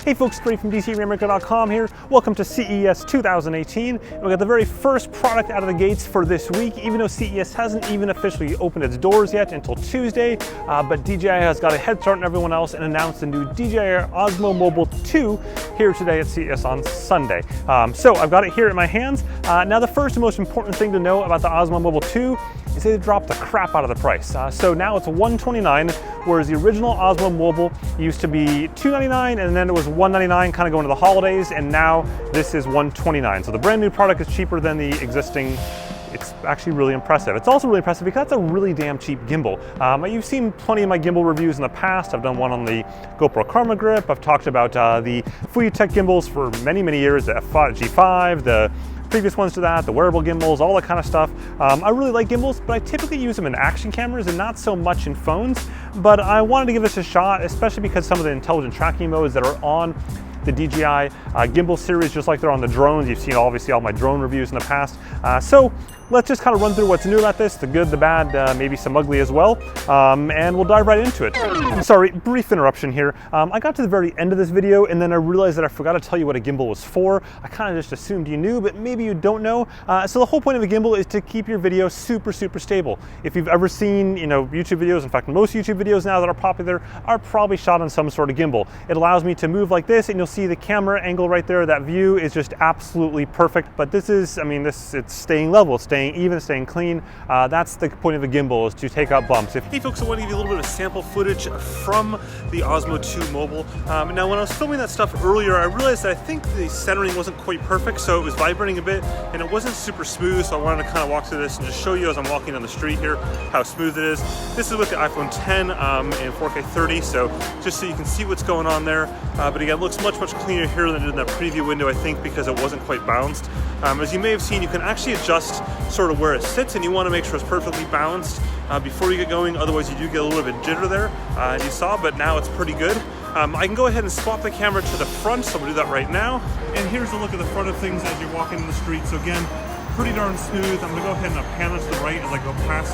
Hey folks, straight from Rainmaker.com here. Welcome to CES 2018. We got the very first product out of the gates for this week, even though CES hasn't even officially opened its doors yet until Tuesday, but DJI has got a head start on everyone else and announced the new DJI Osmo Mobile 2 here today at CES on Sunday. So I've got it here in my hands. Now the first and most important thing to know about the Osmo Mobile 2 is they dropped the crap out of the price. So now it's $129, whereas the original Osmo Mobile used to be $299, and then it was $199 kind of going to the holidays, and now this is $129. So the brand new product is cheaper than the existing. It's actually really impressive. It's also really impressive because that's a really damn cheap gimbal. You've seen plenty of my gimbal reviews in the past. I've done one on the GoPro Karma Grip. I've talked about the Fujitech gimbals for many, many years, the G5, the previous ones to that, the wearable gimbals, all that kind of stuff. I really like gimbals, but I typically use them in action cameras and not so much in phones. But I wanted to give this a shot, especially because some of the intelligent tracking modes that are on the DJI gimbal series, just like they're on the drones. You've seen obviously all my drone reviews in the past. So let's just kind of run through what's new about this, the good, the bad, maybe some ugly as well, and we'll dive right into it. Sorry, brief interruption here. I got to the very end of this video and then I realized that I forgot to tell you what a gimbal was for. I kind of just assumed you knew, but maybe you don't know. So the whole point of a gimbal is to keep your video super, super stable. If you've ever seen, YouTube videos, in fact, most YouTube videos now that are popular are probably shot on some sort of gimbal. It allows me to move like this, and you'll see the camera angle right there. That view is just absolutely perfect. But this is, it's staying level, it's staying even, staying clean. That's the point of a gimbal, is to take out bumps. Hey folks, I want to give you a little bit of sample footage from the Osmo 2 Mobile. Now when I was filming that stuff earlier, I realized that I think the centering wasn't quite perfect, so it was vibrating a bit and it wasn't super smooth, so I wanted to kind of walk through this and just show you as I'm walking down the street here how smooth it is. This is with the iPhone 10 in 4K 30, so just so you can see what's going on there. But again, it looks much cleaner here than it did in that preview window, I think, because it wasn't quite balanced. As you may have seen, you can actually adjust sort of where it sits, and you want to make sure it's perfectly balanced before you get going, otherwise you do get a little bit of jitter there, as you saw, but now it's pretty good. I can go ahead and swap the camera to the front, so I'm going to do that right now. And here's a look at the front of things as you're walking in the street. So again, pretty darn smooth. I'm going to go ahead and pan it to the right as I go past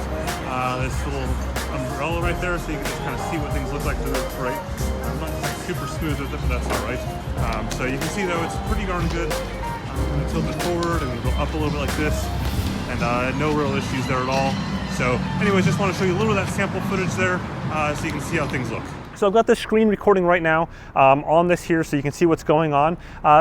this little umbrella right there, so you can just kind of see what things look like to the right. I'm not super smooth with it, but that's all right. So you can see though, it's pretty darn good. I'm going to tilt it forward and go up a little bit like this, and no real issues there at all. So anyways, just want to show you a little bit of that sample footage there so you can see how things look. So I've got the screen recording right now on this here, so you can see what's going on.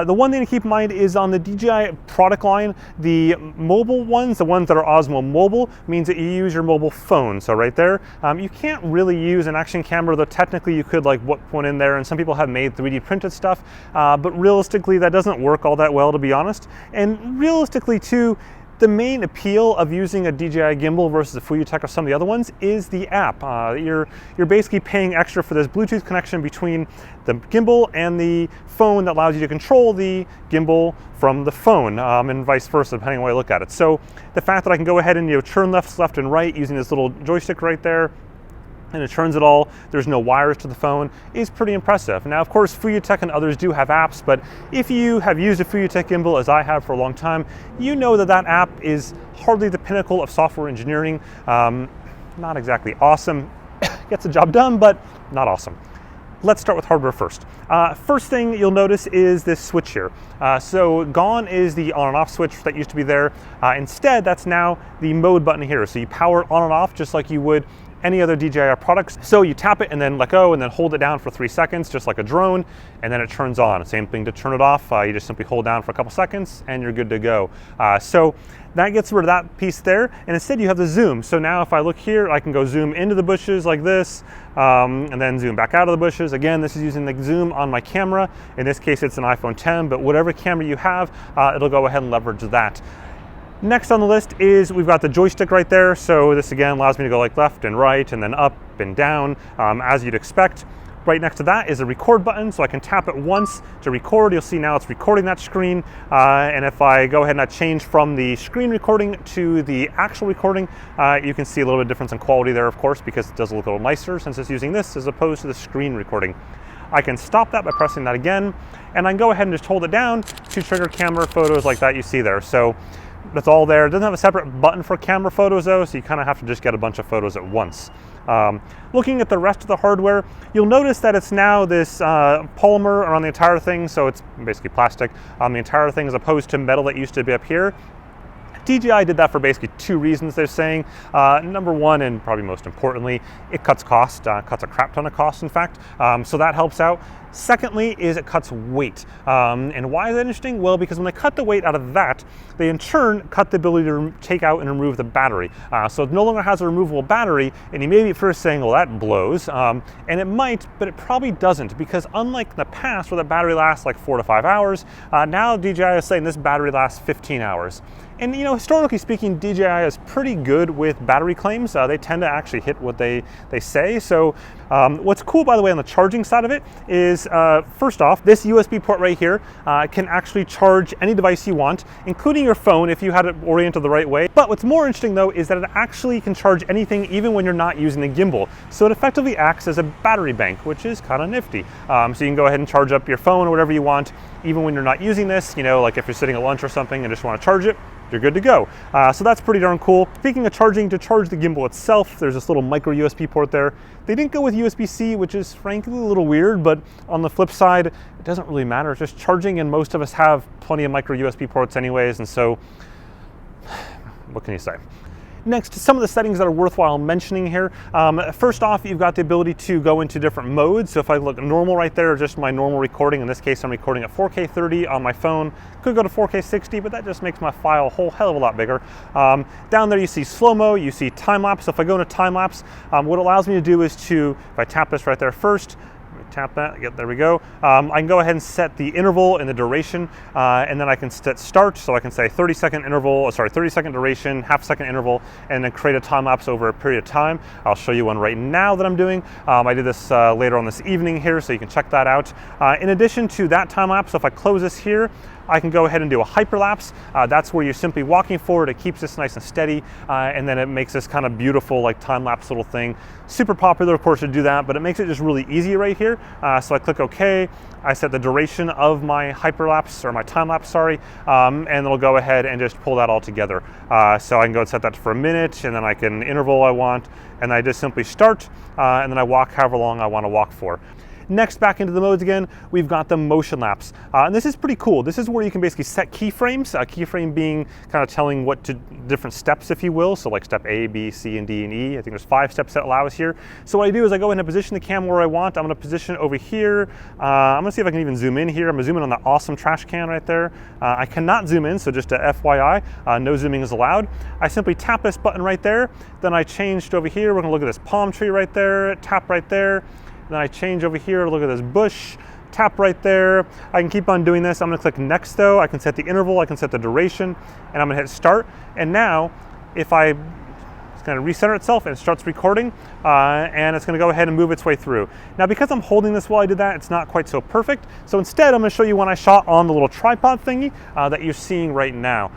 The one thing to keep in mind is on the DJI product line, the mobile ones, the ones that are Osmo Mobile, means that you use your mobile phone. So right there, you can't really use an action camera, though technically you could like put one in there, and some people have made 3D printed stuff, but realistically that doesn't work all that well, to be honest. And realistically too, the main appeal of using a DJI gimbal versus a Fujitech or some of the other ones is the app. You're basically paying extra for this Bluetooth connection between the gimbal and the phone that allows you to control the gimbal from the phone, and vice versa, depending on how you look at it. So the fact that I can go ahead and turn left and right using this little joystick right there, and it turns it all, there's no wires to the phone, is pretty impressive. Now, of course, Fujitech and others do have apps, but if you have used a Fujitech gimbal, as I have for a long time, you know that that app is hardly the pinnacle of software engineering. Not exactly awesome. Gets the job done, but not awesome. Let's start with hardware first. First thing you'll notice is this switch here. So gone is the on and off switch that used to be there. Instead, that's now the mode button here. So you power it on and off just like you would any other DJI products. So you tap it and then let go and then hold it down for 3 seconds, just like a drone, and then it turns on. Same thing to turn it off. You just simply hold down for a couple seconds and you're good to go. So that gets rid of that piece there, and instead you have the zoom. So now if I look here, I can go zoom into the bushes like this, and then zoom back out of the bushes. Again, this is using the zoom on my camera. In this case, it's an iPhone 10, but whatever camera you have, it'll go ahead and leverage that. Next on the list is we've got the joystick right there. So this again allows me to go like left and right and then up and down, as you'd expect. Right next to that is a record button, so I can tap it once to record. You'll see now it's recording that screen. And if I go ahead and I change from the screen recording to the actual recording, you can see a little bit of difference in quality there, of course, because it does look a little nicer since it's using this as opposed to the screen recording. I can stop that by pressing that again, and I can go ahead and just hold it down to trigger camera photos like that you see there. So That's all there. It doesn't have a separate button for camera photos though, so you kind of have to just get a bunch of photos at once. Looking at the rest of the hardware, you'll notice that it's now this polymer around the entire thing, so it's basically plastic on the entire thing as opposed to metal that used to be up here. DJI did that for basically two reasons, they're saying. Number one, and probably most importantly, it cuts cost, cuts a crap ton of cost, in fact, so that helps out. Secondly is it cuts weight. And why is that interesting? Well, because when they cut the weight out of that, they in turn cut the ability to take out and remove the battery. So it no longer has a removable battery, and you may be first saying, well, that blows. And it might, but it probably doesn't, because unlike the past where the battery lasts like 4 to 5 hours, now DJI is saying this battery lasts 15 hours. And you know, historically speaking, DJI is pretty good with battery claims. They tend to actually hit what they say. So what's cool, by the way, on the charging side of it is, first off, this USB port right here can actually charge any device you want, including your phone if you had it oriented the right way. But what's more interesting though is that it actually can charge anything even when you're not using the gimbal. So it effectively acts as a battery bank, which is kind of nifty. So you can go ahead and charge up your phone or whatever you want, even when you're not using this. You know, like if you're sitting at lunch or something and just want to charge it, you're good to go. So that's pretty darn cool. Speaking of charging, to charge the gimbal itself, there's this little micro USB port there. They didn't go with USB-C, which is frankly a little weird, but on the flip side, it doesn't really matter. It's just charging, and most of us have plenty of micro USB ports anyways, and so what can you say? Next, some of the settings that are worthwhile mentioning here. First off, you've got the ability to go into different modes. So if I look normal right there, just my normal recording. In this case, I'm recording at 4K 30 on my phone. Could go to 4K 60, but that just makes my file a whole hell of a lot bigger. Down there you see slow-mo, you see time-lapse. So if I go into time-lapse, what it allows me to do is to, if I tap this right there first, tap that, yep, there we go. I can go ahead and set the interval and the duration, and then I can set start, so I can say 30-second interval, 30-second duration, half-second interval, and then create a time lapse over a period of time. I'll show you one right now that I'm doing. I did this later on this evening here, so you can check that out. In addition to that time lapse, so if I close this here, I can go ahead and do a hyperlapse. That's where you're simply walking forward, it keeps this nice and steady, and then it makes this kind of beautiful like time-lapse little thing. Super popular, of course, to do that, but it makes it just really easy right here. So I click OK, I set the duration of my hyperlapse, or my time-lapse, sorry, and it'll go ahead and just pull that all together. So I can go and set that for a minute, and then I can interval I want, and I just simply start, and then I walk however long I want to walk for. Next, back into the modes again, we've got the motion lapse. And this is pretty cool. This is where you can basically set keyframes, a keyframe being kind of telling what to different steps, if you will. So like step A, B, C, and D, and E. I think there's 5 steps that allows here. So what I do is I go in and position the camera where I want. I'm going to position over here. I'm going to see if I can even zoom in here. I'm going to zoom in on that awesome trash can right there. I cannot zoom in, so just a FYI, no zooming is allowed. I simply tap this button right there. Then I changed over here. We're going to look at this palm tree right there, tap right there. Then I change over here, look at this bush, tap right there. I can keep on doing this. I'm gonna click next though. I can set the interval, I can set the duration, and I'm gonna hit start. And now, if it's gonna recenter itself and it starts recording, and it's gonna go ahead and move its way through. Now, because I'm holding this while I did that, it's not quite so perfect. So instead, I'm gonna show you one I shot on the little tripod thingy that you're seeing right now.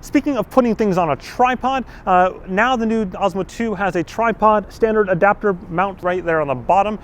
Speaking of putting things on a tripod, now the new Osmo 2 has a tripod standard adapter mount right there on the bottom,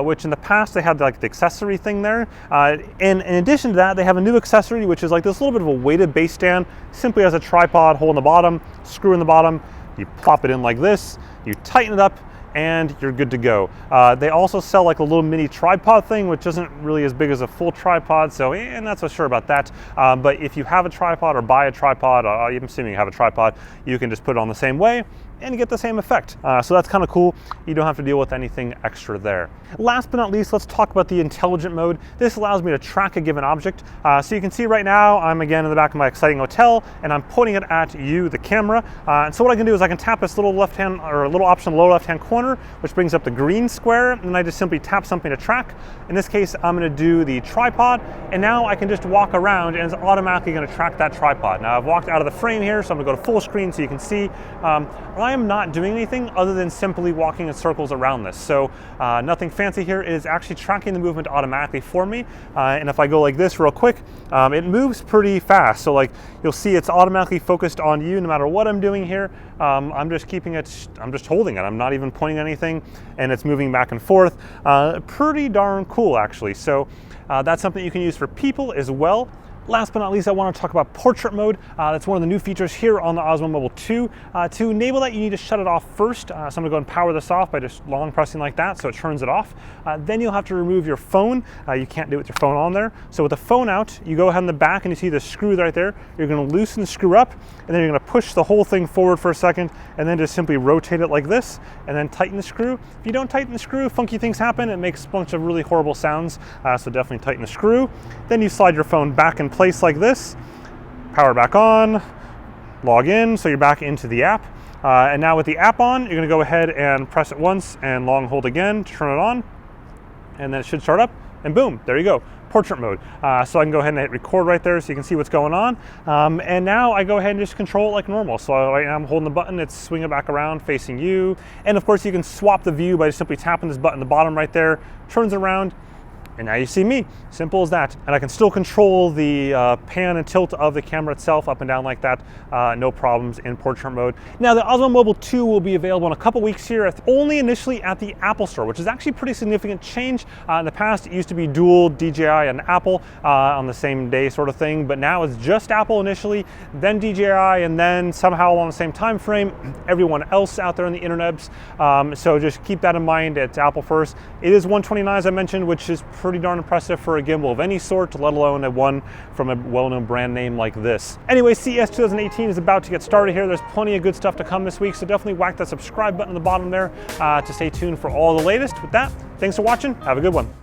which in the past they had like the accessory thing there. And in addition to that, they have a new accessory, which is like this little bit of a weighted base stand, simply has a tripod hole in the bottom, screw in the bottom, you plop it in like this, you tighten it up, and you're good to go. They also sell like a little mini tripod thing, which isn't really as big as a full tripod, so I'm not so sure about that. But if you have a tripod or buy a tripod, I'm assuming you have a tripod, you can just put it on the same way and you get the same effect. So that's kind of cool. You don't have to deal with anything extra there. Last but not least, let's talk about the intelligent mode. This allows me to track a given object. So you can see right now, I'm again in the back of my exciting hotel, and I'm pointing it at you, the camera. And so what I can do is I can tap this little left-hand, or a little option in the lower left-hand corner, which brings up the green square, and I just simply tap something to track. In this case, I'm gonna do the tripod, and now I can just walk around and it's automatically gonna track that tripod. Now I've walked out of the frame here, so I'm gonna go to full screen so you can see. I am not doing anything other than simply walking in circles around this. So nothing fancy here. It is actually tracking the movement automatically for me. And if I go like this real quick, it moves pretty fast. So like you'll see it's automatically focused on you no matter what I'm doing here. I'm just keeping it, I'm just holding it. I'm not even pointing anything, and it's moving back and forth. Pretty darn cool actually. So that's something you can use for people as well. Last but not least, I want to talk about portrait mode. That's one of the new features here on the Osmo Mobile 2. To enable that, you need to shut it off first. So I'm going to go and power this off by just long pressing like that, so it turns it off. Then you'll have to remove your phone. You can't do it with your phone on there. So with the phone out, you go ahead in the back and you see the screw right there. You're going to loosen the screw up, and then you're going to push the whole thing forward for a second, and then just simply rotate it like this, and then tighten the screw. If you don't tighten the screw, funky things happen. It makes a bunch of really horrible sounds, so definitely tighten the screw. Then you slide your phone back in place like this, power back on, log in, so you're back into the app. And now with the app on, you're gonna go ahead and press it once and long hold again to turn it on, and then it should start up, and boom, there you go. Portrait mode. So I can go ahead and hit record right there so you can see what's going on. And now I go ahead and just control it like normal. So right now I'm holding the button, it's swinging back around facing you. And of course you can swap the view by just simply tapping this button at the bottom right there, turns around, and now you see me. Simple as that. And I can still control the pan and tilt of the camera itself up and down like that. No problems in portrait mode. Now the Osmo Mobile 2 will be available in a couple weeks here, only initially at the Apple Store, which is actually a pretty significant change. In the past, it used to be dual DJI and Apple on the same day sort of thing, but now it's just Apple initially, then DJI, and then somehow along the same time frame, everyone else out there on the internets. So just keep that in mind, it's Apple first. It is $129, as I mentioned, which is pretty darn impressive for a gimbal of any sort, let alone a one from a well-known brand name like this. Anyway, CES 2018 is about to get started here. There's plenty of good stuff to come this week, so definitely whack that subscribe button on the bottom there to stay tuned for all the latest. With that, thanks for watching. Have a good one.